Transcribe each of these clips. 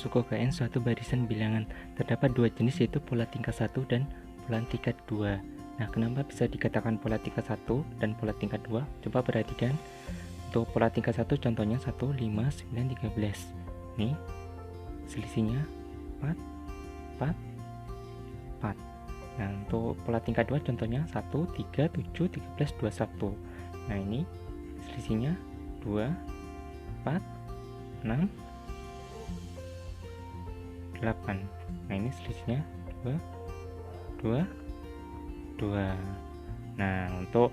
suku ke N suatu barisan bilangan. Terdapat dua jenis, yaitu pola tingkat 1 dan pola tingkat 2. Nah, kenapa bisa dikatakan pola tingkat 1 dan pola tingkat 2? Coba perhatikan. Untuk pola tingkat 1 contohnya 1, 5, 9, 13. Nih, selisihnya 4, 4, 4. Nah, untuk pola tingkat 2 contohnya 1, 3, 7, 13, 21. Nah, ini selisihnya 2, 4, 6, 8. Nah, ini selisihnya 2, 2, 2. Nah, untuk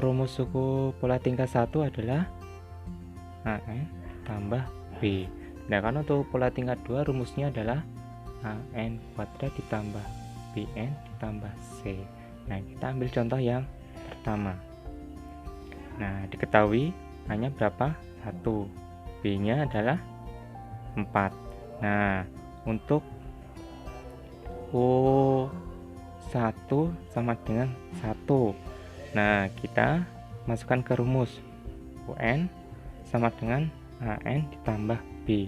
rumus suku pola tingkat 1 adalah AN tambah B. Sedangkan untuk pola tingkat 2 rumusnya adalah AN kuadrat ditambah BN ditambah C. Nah, kita ambil contoh yang pertama. Nah, diketahui A-nya berapa? 1. B-nya adalah 4. Nah, untuk U1 sama dengan 1. Nah, kita masukkan ke rumus. UN sama dengan AN ditambah B.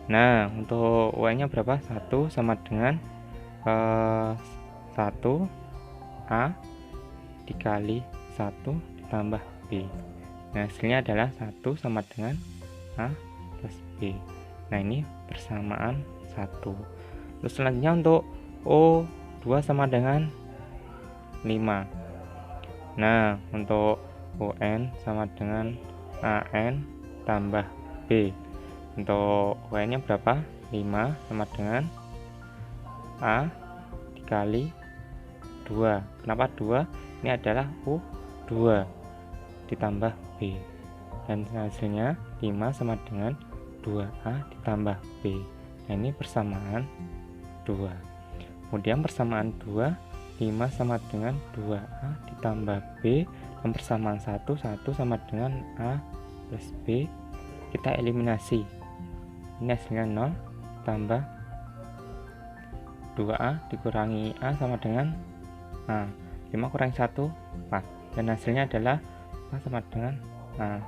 Nah, untuk UN-nya berapa? 1 sama dengan 1 A dikali 1 ditambah B. Nah, hasilnya adalah 1 sama dengan A plus B. Nah, ini persamaan 1. Terus selanjutnya untuk O2 sama dengan 5. Nah, untuk UN sama dengan AN tambah B. Untuk UN-nya berapa? 5 sama dengan A dikali 2. Kenapa 2? Ini adalah U2 ditambah B. Dan hasilnya 5 sama dengan 2A ditambah B. Nah, ini persamaan 2. Kemudian persamaan 2, 5 sama dengan 2A ditambah B. Dan persamaan 1 sama dengan A plus B. Kita eliminasi. Ini hasilnya 0 tambah 2A dikurangi A sama dengan A. 5 kurangi 1, 4. Dan hasilnya adalah A sama dengan A.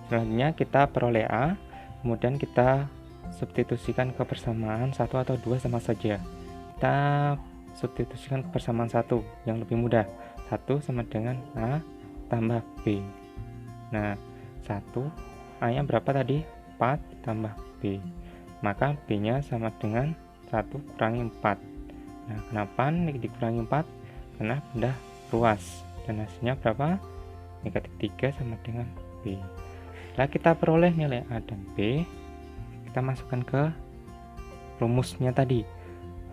Selanjutnya kita peroleh A. Kemudian kita substitusikan ke persamaan 1 atau 2 sama saja. Kita substitusikan ke persamaan 1 yang lebih mudah. 1 sama dengan A tambah B. Nah, 1 A-nya berapa tadi? 4 tambah B. Maka B-nya sama dengan 1 kurangi 4. Nah, kenapa dikurangi 4? Karena benda ruas. Dan hasilnya berapa? Negatif 3 sama dengan B. Setelah kita peroleh nilai A dan B, kita masukkan ke rumusnya tadi.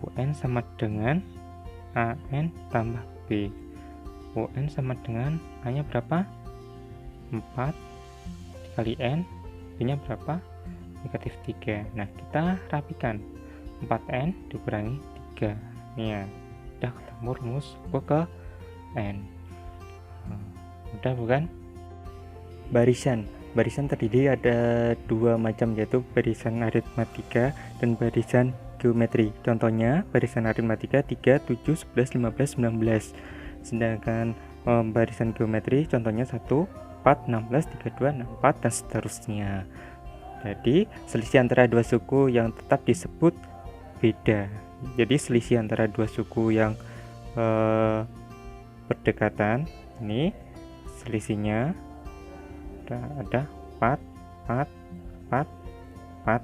UN sama dengan AN tambah B. UN sama dengan A-nya berapa? 4 dikali N. B-nya berapa? Negatif 3. Nah, kita rapikan. 4N dikurangi 3. Nih ya, udah ketemu rumus ke N. Mudah bukan? Barisan terdiri ada dua macam, yaitu barisan aritmatika dan barisan geometri. Contohnya barisan aritmatika 3, 7, 11, 15, 19. Sedangkan barisan geometri contohnya 1, 4, 16, 32, 64 dan seterusnya. Jadi selisih antara dua suku yang tetap disebut beda. Jadi selisih antara dua suku yang berdekatan, ini selisihnya ada 4, 4, 4, 4.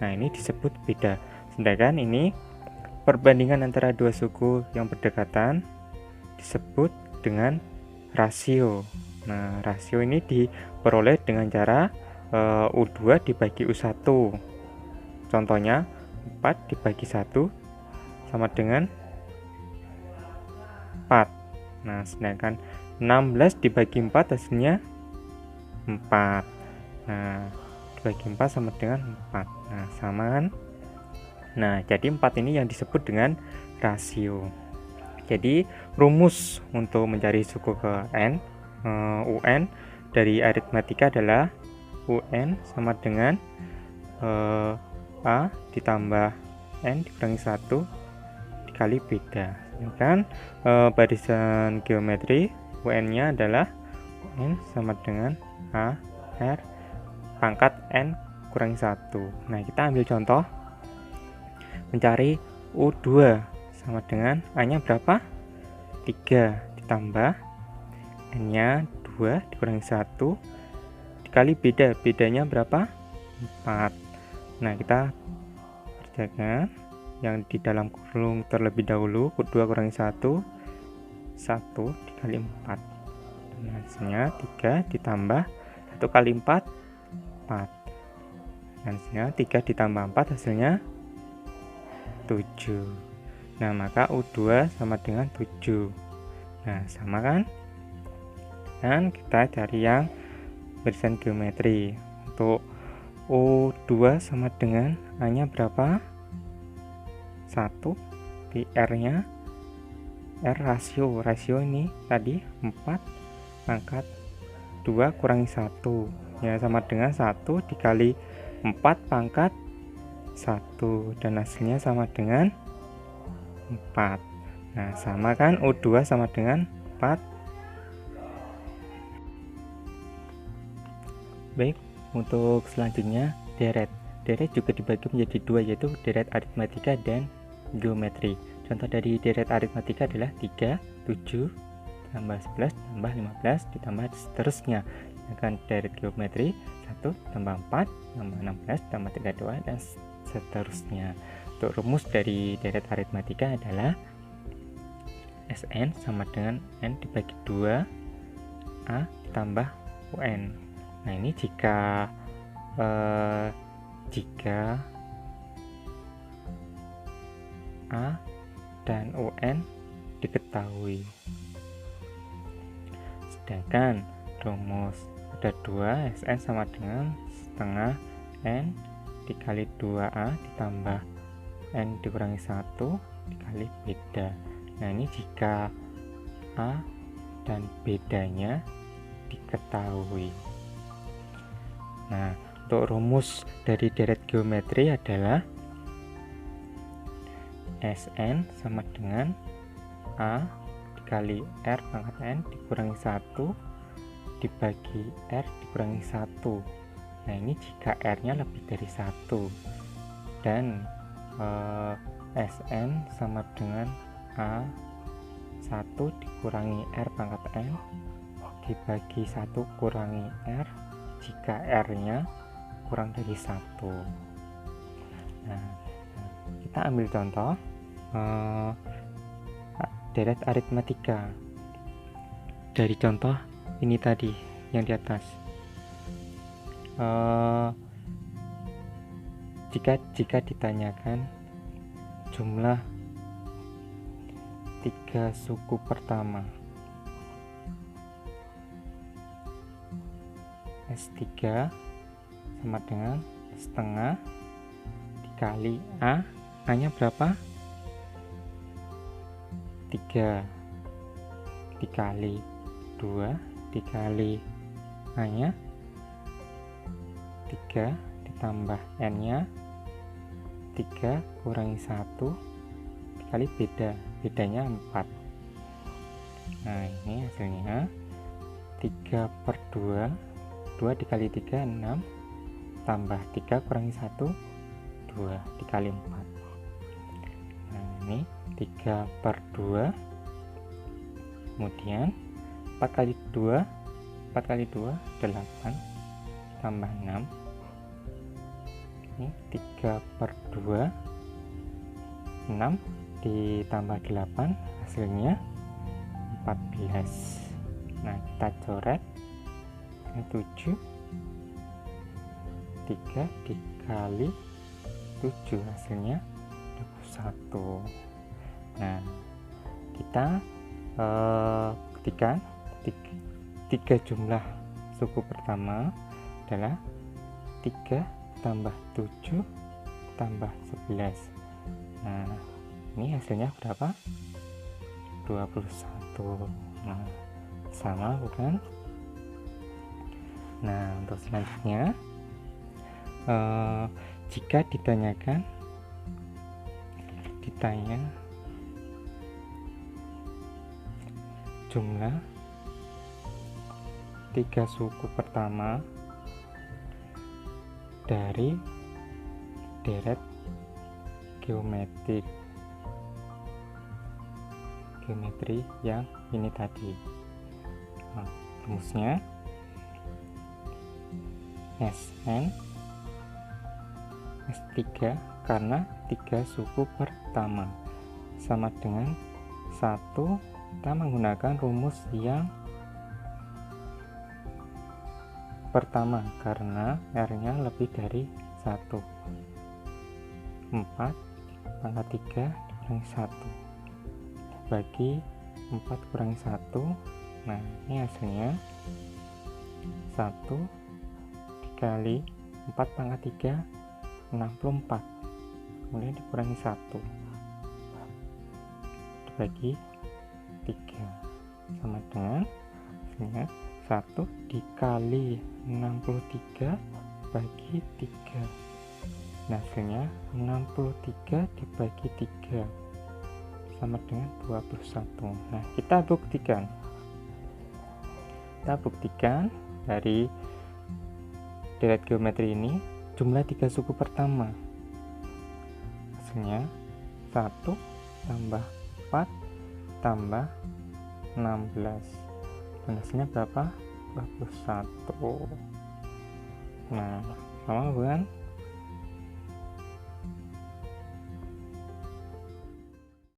Nah, ini disebut beda. Sedangkan ini perbandingan antara dua suku yang berdekatan disebut dengan rasio. Nah, rasio ini diperoleh dengan cara U2 dibagi U1. Contohnya 4 dibagi 1 sama dengan 4. Nah, sedangkan 16 dibagi 4 hasilnya 4. Nah, dibagi 4 sama dengan 4. Nah, sama kan? Nah, jadi 4 ini yang disebut dengan rasio. Jadi rumus untuk mencari suku ke N, UN dari aritmatika adalah UN sama dengan A ditambah N dikurangi 1 dikali beda. Sedangkan barisan geometri UN-nya adalah UN sama dengan A R pangkat N kurangi 1. Nah, kita ambil contoh mencari U2 sama dengan A-nya berapa? 3 ditambah N-nya 2 dikurangi 1 dikali bedanya berapa? 4. Nah, kita kerjakan yang di dalam kurung terlebih dahulu. 2 kurangi 1 dikali 4. Dan hasilnya 3 ditambah 1 kali 4 4. Dan hasilnya 3 ditambah 4 hasilnya 7. Nah, maka U2 sama dengan 7. Nah, sama kan? Dan kita cari yang barisan geometri. Untuk U2 sama dengan A-nya berapa? 1. Di R-nya rasio ini tadi 4 pangkat 2 kurangi 1 ya sama dengan 1 dikali 4 pangkat 1 dan hasilnya sama dengan 4. Nah, sama kan? U2 sama dengan 4. Baik, untuk selanjutnya deret juga dibagi menjadi 2, yaitu deret aritmatika dan geometri. Contoh dari deret aritmatika adalah 3, 7 tambah 11 tambah 15 ditambah seterusnya. Sedangkan deret geometri 1 tambah 4 tambah 16 tambah 32 dan seterusnya. Untuk rumus dari deret aritmatika adalah Sn sama dengan N dibagi 2 A ditambah UN. Nah, ini jika A dan UN diketahui. Sedangkan rumus ada 2 Sn sama dengan setengah N dikali 2A ditambah N dikurangi 1 dikali beda. Nah, ini jika A dan bedanya diketahui. Nah, untuk rumus dari deret geometri adalah Sn sama dengan A dikali R pangkat N dikurangi 1 dibagi R dikurangi 1. Nah, ini jika R-nya lebih dari 1 dan Sn sama dengan A 1 dikurangi R pangkat N dibagi 1 kurangi R jika R-nya kurang dari 1. Nah, kita ambil contoh deret aritmatika dari contoh ini tadi yang di atas. Jika ditanyakan jumlah 3 suku pertama S3 sama dengan setengah dikali A-nya berapa? 3 dikali 2 dikali A-nya 3 ditambah N-nya 3 kurangi 1 dikali bedanya 4. Nah, ini hasilnya 3/2 2 dikali 3 6 tambah 3 kurangi 1 2 dikali 4. Nah, ini 3/2 kemudian 4 kali 2 8 tambah 6. Ini 3/2 6 ditambah 8 hasilnya 14. Nah, kita coret 7 3 dikali 7 hasilnya 21. Nah, kita ketika 3 jumlah suku pertama adalah 3 tambah 7 tambah 11. Nah, ini hasilnya berapa? 21. Nah, sama bukan? Nah, untuk selanjutnya jika ditanya jumlah 3 suku pertama dari deret geometri yang ini tadi. Nah, rumusnya Sn S3 karena 3 suku pertama sama dengan 1. Kita menggunakan rumus yang pertama karena R-nya lebih dari 1. 4 pangkat 3 dikurangi 1 bagi 4 kurangi 1. Nah, ini hasilnya 1 dikali 4 pangkat 3 64, kemudian dikurangi 1 dibagi 3 sama dengan hasilnya 1 dikali 63 bagi 3. Nah, hasilnya 63 dibagi 3 sama dengan 21. Nah, kita buktikan dari deret geometri ini jumlah 3 suku pertama. Hasilnya 1 tambah 4 tambah 16. Dan hasilnya berapa? 21. Nah, sama bukan?